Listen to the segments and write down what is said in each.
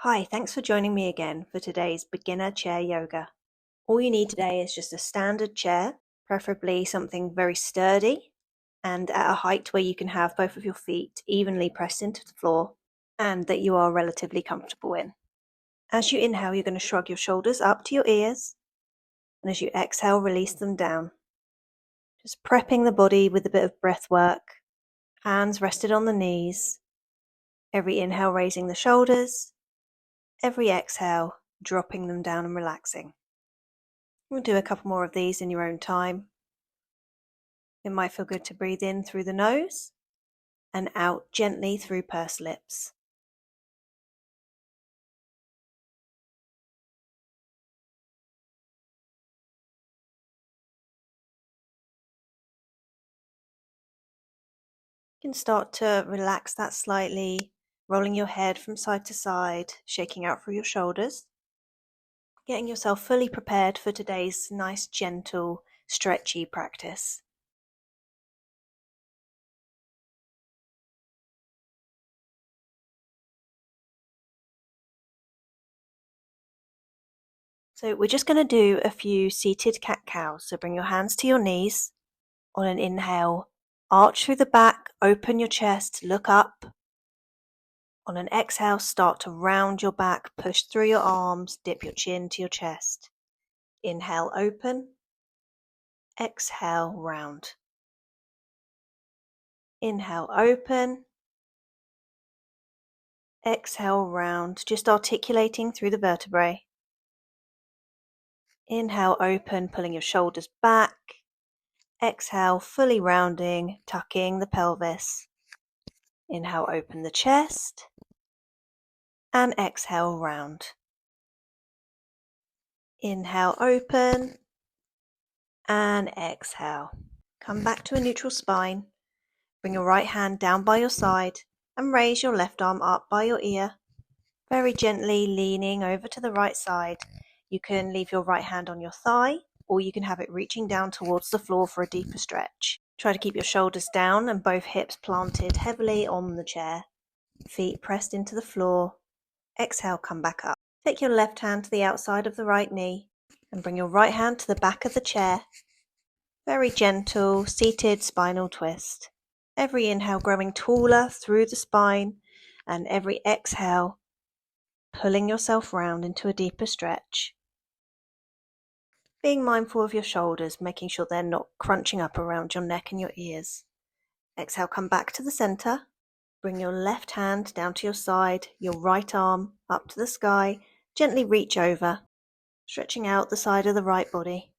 Hi, thanks for joining me again for today's beginner chair yoga. All you need today is just a standard chair, preferably something very sturdy and at a height where you can have both of your feet evenly pressed into the floor and that you are relatively comfortable in. As you inhale, you're going to shrug your shoulders up to your ears, and as you exhale, release them down. Just prepping the body with a bit of breath work, hands rested on the knees, every inhale raising the shoulders, every exhale dropping them down and relaxing. We'll do a couple more of these in your own time. It might feel good to breathe in through the nose and out gently through pursed lips. You can start to relax that slightly, rolling your head from side to side, shaking out through your shoulders, getting yourself fully prepared for today's nice, gentle, stretchy practice. So we're just going to do a few seated cat-cows. So bring your hands to your knees. On an inhale, arch through the back, open your chest, look up. On an exhale, start to round your back, push through your arms, dip your chin to your chest. Inhale, open. Exhale, round. Inhale, open. Exhale, round, just articulating through the vertebrae. Inhale, open, pulling your shoulders back. Exhale, fully rounding, tucking the pelvis. Inhale, open the chest. And exhale, round. Inhale, open. And exhale. Come back to a neutral spine. Bring your right hand down by your side and raise your left arm up by your ear. Very gently leaning over to the right side. You can leave your right hand on your thigh, or you can have it reaching down towards the floor for a deeper stretch. Try to keep your shoulders down and both hips planted heavily on the chair. Feet pressed into the floor. Exhale, come back up. Take your left hand to the outside of the right knee and bring your right hand to the back of the chair. Very gentle, seated spinal twist. Every inhale growing taller through the spine, and every exhale pulling yourself round into a deeper stretch. Being mindful of your shoulders, making sure they're not crunching up around your neck and your ears. Exhale, come back to the center. Bring your left hand down to your side, your right arm up to the sky. Gently reach over, stretching out the side of the right body.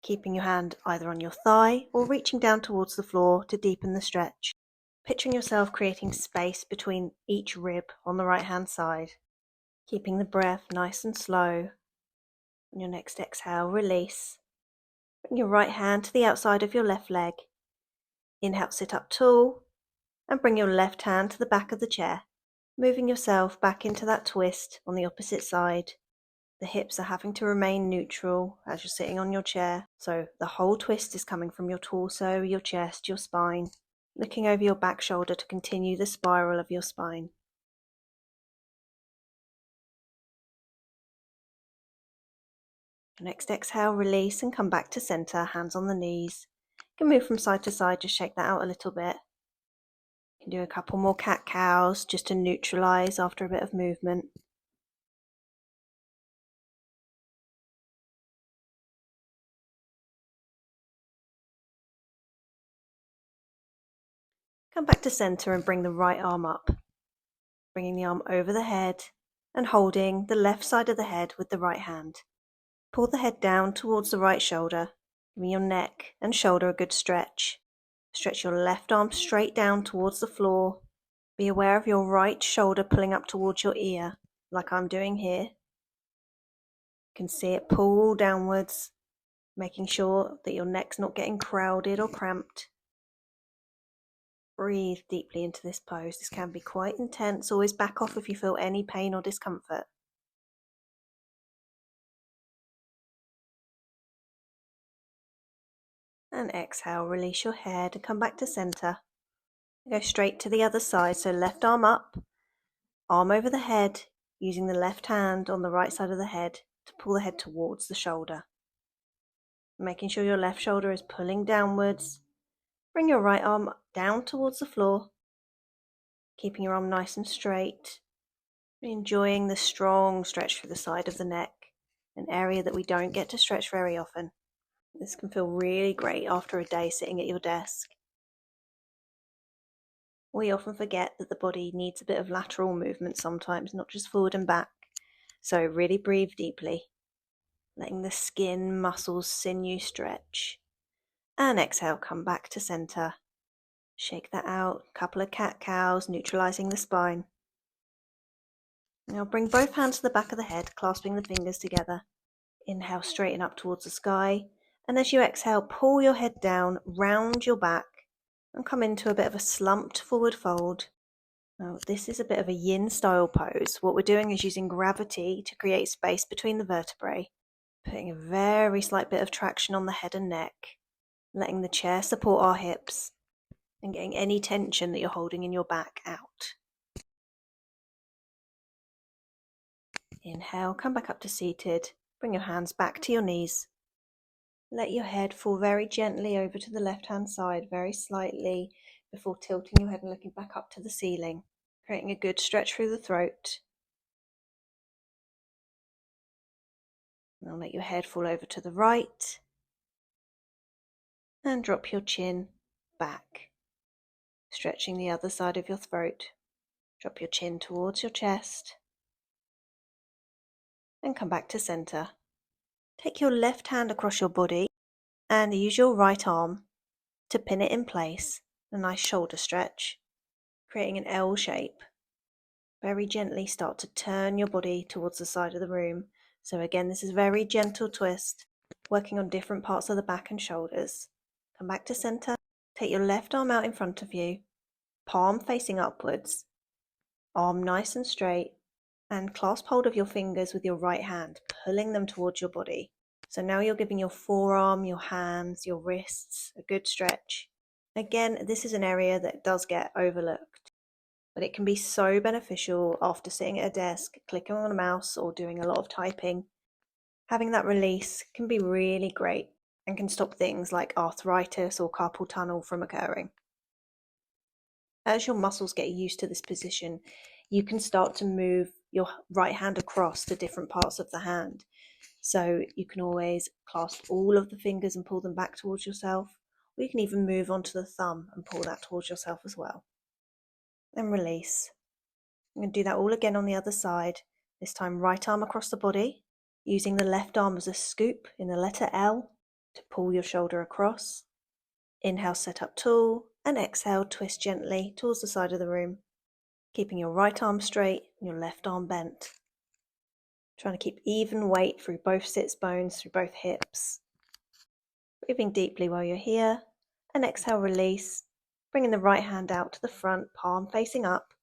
Keeping your hand either on your thigh or reaching down towards the floor to deepen the stretch. Picturing yourself creating space between each rib on the right hand side. Keeping the breath nice and slow. On your next exhale, release. Bring your right hand to the outside of your left leg. Inhale, sit up tall, and bring your left hand to the back of the chair, moving yourself back into that twist on the opposite side. The hips are having to remain neutral as you're sitting on your chair, so the whole twist is coming from your torso, your chest, your spine, looking over your back shoulder to continue the spiral of your spine. Next exhale, release and come back to center, hands on the knees. You can move from side to side, just shake that out a little bit. You can do a couple more cat-cows just to neutralize after a bit of movement. Come back to center and bring the right arm up, bringing the arm over the head and holding the left side of the head with the right hand. Pull the head down towards the right shoulder, giving your neck and shoulder a good stretch. Stretch your left arm straight down towards the floor. Be aware of your right shoulder pulling up towards your ear, like I'm doing here. You can see it pull downwards, making sure that your neck's not getting crowded or cramped. Breathe deeply into this pose. This can be quite intense. Always back off if you feel any pain or discomfort. And exhale, release your head and come back to center. Go straight to the other side. So left arm up, arm over the head. using the left hand on the right side of the head to pull the head towards the shoulder. Making sure your left shoulder is pulling downwards. Bring your right arm down towards the floor, keeping your arm nice and straight. Enjoying the strong stretch through the side of the neck, an area that we don't get to stretch very often. This can feel really great after a day sitting at your desk. We often forget that the body needs a bit of lateral movement sometimes, not just forward and back. So really breathe deeply, letting the skin, muscles, sinew stretch. And exhale, come back to center. Shake that out, couple of cat-cows, neutralizing the spine. Now bring both hands to the back of the head, clasping the fingers together. Inhale, straighten up towards the sky. And as you exhale, pull your head down, round your back, and come into a bit of a slumped forward fold. Now, this is a bit of a yin style pose. What we're doing is using gravity to create space between the vertebrae, putting a very slight bit of traction on the head and neck, letting the chair support our hips, and getting any tension that you're holding in your back out. Inhale, come back up to seated. Bring your hands back to your knees. Let your head fall very gently over to the left-hand side, very slightly, before tilting your head and looking back up to the ceiling, creating a good stretch through the throat. Now let your head fall over to the right and drop your chin back, stretching the other side of your throat. Drop your chin towards your chest and come back to center. Take your left hand across your body and use your right arm to pin it in place. A nice shoulder stretch, creating an L shape. Very gently start to turn your body towards the side of the room. So again, this is a very gentle twist, working on different parts of the back and shoulders. Come back to center. Take your left arm out in front of you, palm facing upwards, arm nice and straight, and clasp hold of your fingers with your right hand, pulling them towards your body. So now you're giving your forearm, your hands, your wrists a good stretch. Again, this is an area that does get overlooked, but it can be so beneficial after sitting at a desk, clicking on a mouse, or doing a lot of typing. Having that release can be really great and can stop things like arthritis or carpal tunnel from occurring. As your muscles get used to this position, you can start to move your right hand across to different parts of the hand. So you can always clasp all of the fingers and pull them back towards yourself, or you can even move onto the thumb and pull that towards yourself as well. Then release. I'm going to do that all again on the other side. This time right arm across the body, using the left arm as a scoop in the letter L to pull your shoulder across. Inhale, set up tall, and exhale, twist gently towards the side of the room, keeping your right arm straight and your left arm bent. Trying to keep even weight through both sits bones, through both hips. Breathing deeply while you're here, and exhale, release, bringing the right hand out to the front, palm facing up,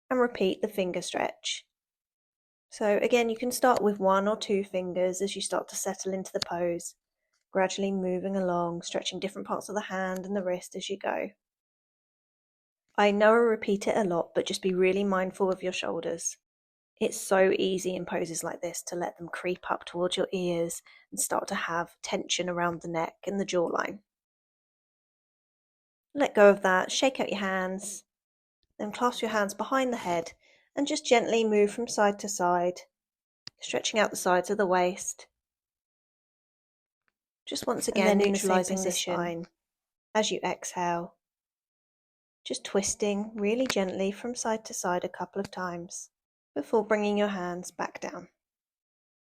and repeat the finger stretch. So again, you can start with 1 or 2 fingers as you start to settle into the pose, gradually moving along, stretching different parts of the hand and the wrist as you go. I know I repeat it a lot, but just be really mindful of your shoulders. It's so easy in poses like this to let them creep up towards your ears and start to have tension around the neck and the jawline. Let go of that, shake out your hands, then clasp your hands behind the head and just gently move from side to side, stretching out the sides of the waist. Just once again, neutralizing the spine. As you exhale, just twisting really gently from side to side a couple of times before bringing your hands back down.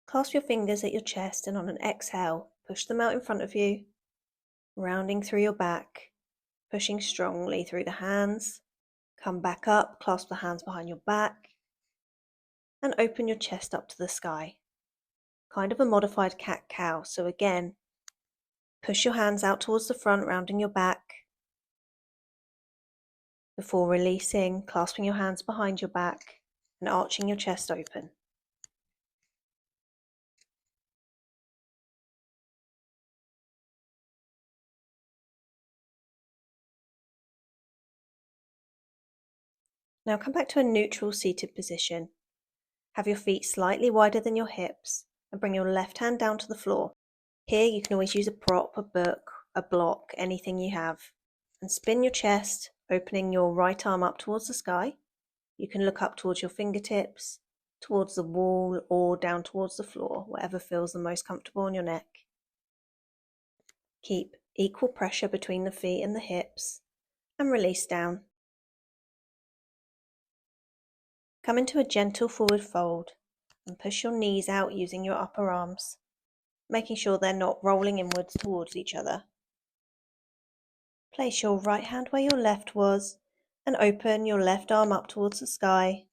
Clasp your fingers at your chest and on an exhale, push them out in front of you, rounding through your back, pushing strongly through the hands. Come back up, clasp the hands behind your back, and open your chest up to the sky. Kind of a modified cat-cow. So again, push your hands out towards the front, rounding your back, before releasing, clasping your hands behind your back and arching your chest open. Now come back to a neutral seated position. Have your feet slightly wider than your hips and bring your left hand down to the floor. Here you can always use a prop, a book, a block, anything you have. And spin your chest, opening your right arm up towards the sky. You can look up towards your fingertips, towards the wall, or down towards the floor, whatever feels the most comfortable on your neck. Keep equal pressure between the feet and the hips, and release down. Come into a gentle forward fold and push your knees out using your upper arms, making sure they're not rolling inwards towards each other. Place your right hand where your left was and open your left arm up towards the sky,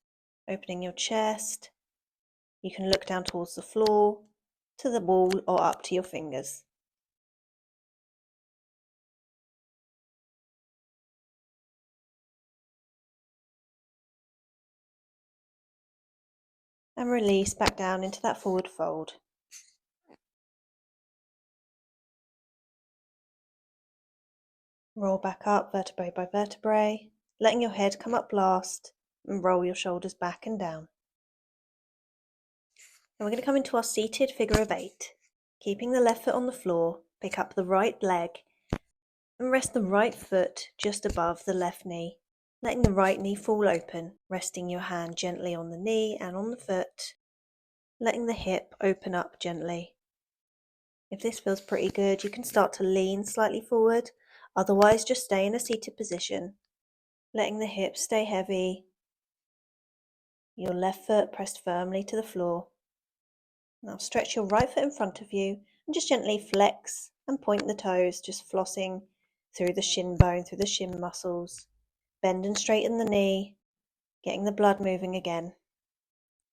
opening your chest. You can look down towards the floor, to the wall, or up to your fingers. And release back down into that forward fold. Roll back up vertebrae by vertebrae, letting your head come up last, and roll your shoulders back and down. Now we're going to come into our seated figure of 8. Keeping the left foot on the floor, pick up the right leg and rest the right foot just above the left knee, letting the right knee fall open, resting your hand gently on the knee and on the foot, letting the hip open up gently. If this feels pretty good, you can start to lean slightly forward, otherwise just stay in a seated position, letting the hips stay heavy, your left foot pressed firmly to the floor. Now stretch your right foot in front of you and just gently flex and point the toes, just flossing through the shin bone, through the shin muscles. Bend and straighten the knee, getting the blood moving again.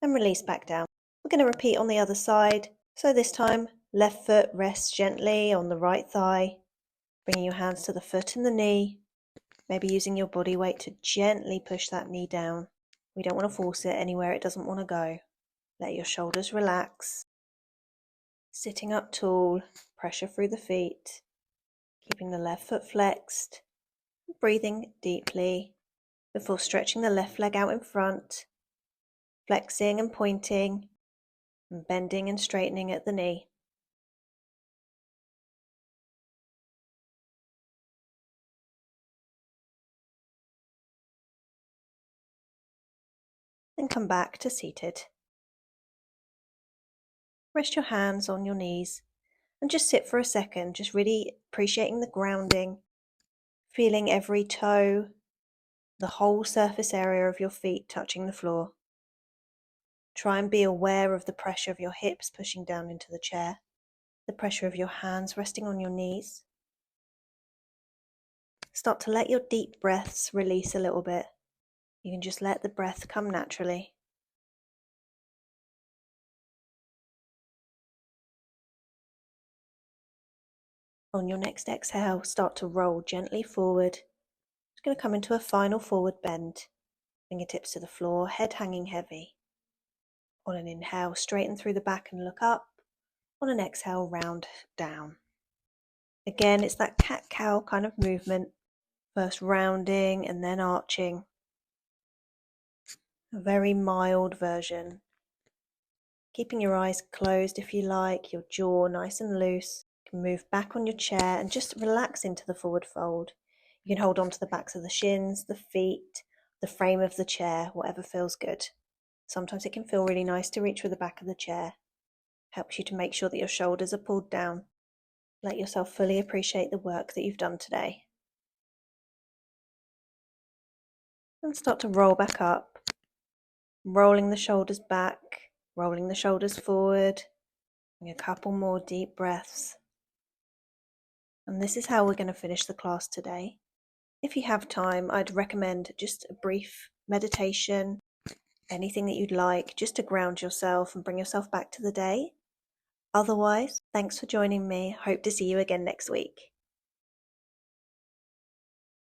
And release back down. We're going to repeat on the other side. So this time, left foot rests gently on the right thigh, bringing your hands to the foot and the knee, maybe using your body weight to gently push that knee down. We don't want to force it anywhere it doesn't want to go. Let your shoulders relax. Sitting up tall, pressure through the feet, keeping the left foot flexed, breathing deeply before stretching the left leg out in front, flexing and pointing, and bending and straightening at the knee. Then come back to seated. Rest your hands on your knees and just sit for a second, just really appreciating the grounding, feeling every toe, the whole surface area of your feet touching the floor. Try and be aware of the pressure of your hips pushing down into the chair, the pressure of your hands resting on your knees. Start to let your deep breaths release a little bit. You can just let the breath come naturally. On your next exhale, start to roll gently forward. Just going to come into a final forward bend. Fingertips to the floor, head hanging heavy. On an inhale, straighten through the back and look up. On an exhale, round down. Again, it's that cat-cow kind of movement. First rounding and then arching. A very mild version. Keeping your eyes closed if you like, your jaw nice and loose. You can move back on your chair and just relax into the forward fold. You can hold on to the backs of the shins, the feet, the frame of the chair, whatever feels good. Sometimes it can feel really nice to reach for the back of the chair. Helps you to make sure that your shoulders are pulled down. Let yourself fully appreciate the work that you've done today. And start to roll back up, rolling the shoulders back, rolling the shoulders forward. A couple more deep breaths. And this is how we're going to finish the class today. If you have time, I'd recommend just a brief meditation, anything that you'd like, just to ground yourself and bring yourself back to the day. Otherwise, thanks for joining me. Hope to see you again next week.